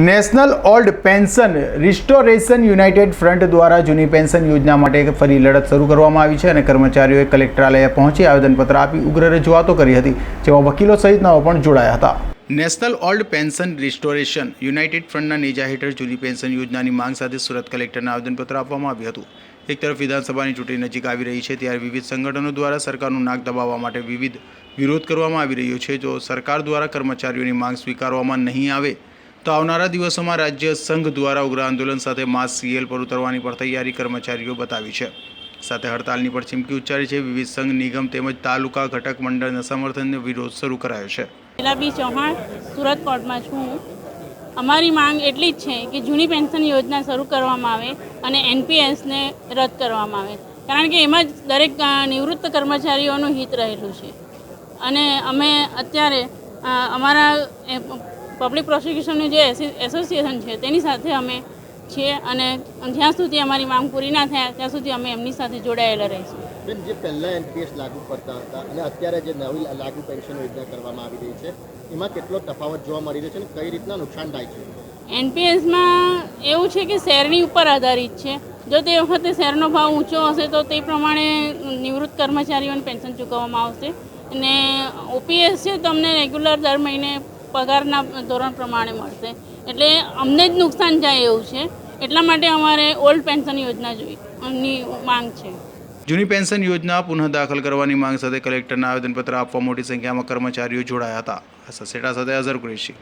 National old pension restoration United front દ્વારા જૂની pension યોજના માટે ફરી લડત શરૂ કરવામાં આવી છે અને કર્મચારીઓએ કલેક્ટરાલયે પહોંચી આવેદનપત્ર આપી ઉગ્ર રજૂઆતો કરી હતી, જેમાં વકીલો સહિતનાઓ પણ જોડાયા હતા. National old pension restoration united ફ્રન્ટના નેજા હેઠળ જૂની પેન્શન યોજનાની માંગ સાથે સુરત કલેક્ટરને આવેદનપત્ર આપવામાં આવ્યું હતું. એક તરફ વિધાનસભાની ચૂંટણી નજીક આવી રહી છે ત્યારે વિવિધ સંગઠનો દ્વારા સરકારનું નાક દબાવવા માટે વિવિધ વિરોધ કરવામાં આવી રહ્યો છે. જો સરકાર દ્વારા કર્મચારીઓની માંગ સ્વીકારવામાં નહીં આવે તો આવનારા દિવસોમાં રાજ્ય સંઘ દ્વારા ઉગ્ર આંદોલન સાથે માસ સીએલ પર ઉતરવાની પણ તૈયારી કર્મચારીઓ બતાવી છે. સાથે હડતાલની પણ ચીમકી ઉચ્ચારી છે. વિવિધ સંઘ, નિગમ તેમજ તાલુકા ઘટક મંડળના સમર્થનને વિરોધ શરૂ કરાયો છે. બી ચૌહાણ સુરત કોર્ટમાં છું. અમારી માંગ એટલી જ છે કે જૂની પેન્શન યોજના શરૂ કરવામાં આવે અને એનપીએસને રદ કરવામાં આવે, કારણ કે એમાં જ દરેક નિવૃત્ત કર્મચારીઓનું હિત રહેલું છે. અને અમે અત્યારે અમારા પબ્લિક પ્રોસિક્યુશનનું જે એસોસિએશન છે તેની સાથે અમે છીએ અને જ્યાં સુધી અમારી માંગ પૂરી ના થાય ત્યાં સુધી અમે એમની સાથે જોડાયેલા રહીશું. જે પહેલાં એનપીએસ લાગુ કરતા હતા અને અત્યારે જે નવી લાગુ પેન્શન યોજના કરવામાં આવી રહી છે એમાં કેટલો તફાવત જોવા મળી રહ્યો છે અને કઈ રીતના નુકસાન થાય છે? એનપીએસમાં એવું છે કે શેરની ઉપર આધારિત છે. જો તે વખતે શેરનો ભાવ ઊંચો હશે તો તે પ્રમાણે નિવૃત્ત કર્મચારીઓને પેન્શન ચૂકવવામાં આવશે અને ઓપીએસ છે તમને રેગ્યુલર દર મહિને પગારના ધોરણ પ્રમાણે મળશે, એટલે અમને જ નુકસાન જાય એવું છે. એટલા માટે અમારે ઓલ્ડ પેન્શન યોજના જોઈની માંગ છે. જૂની પેન્શન યોજના પુનઃ દાખલ કરવાની માંગ સાથે કલેક્ટરને આવેદનપત્ર આપવા મોટી સંખ્યામાં કર્મચારીઓ જોડાયા હતા. સસેટા સાથે અઝર કુરેશી.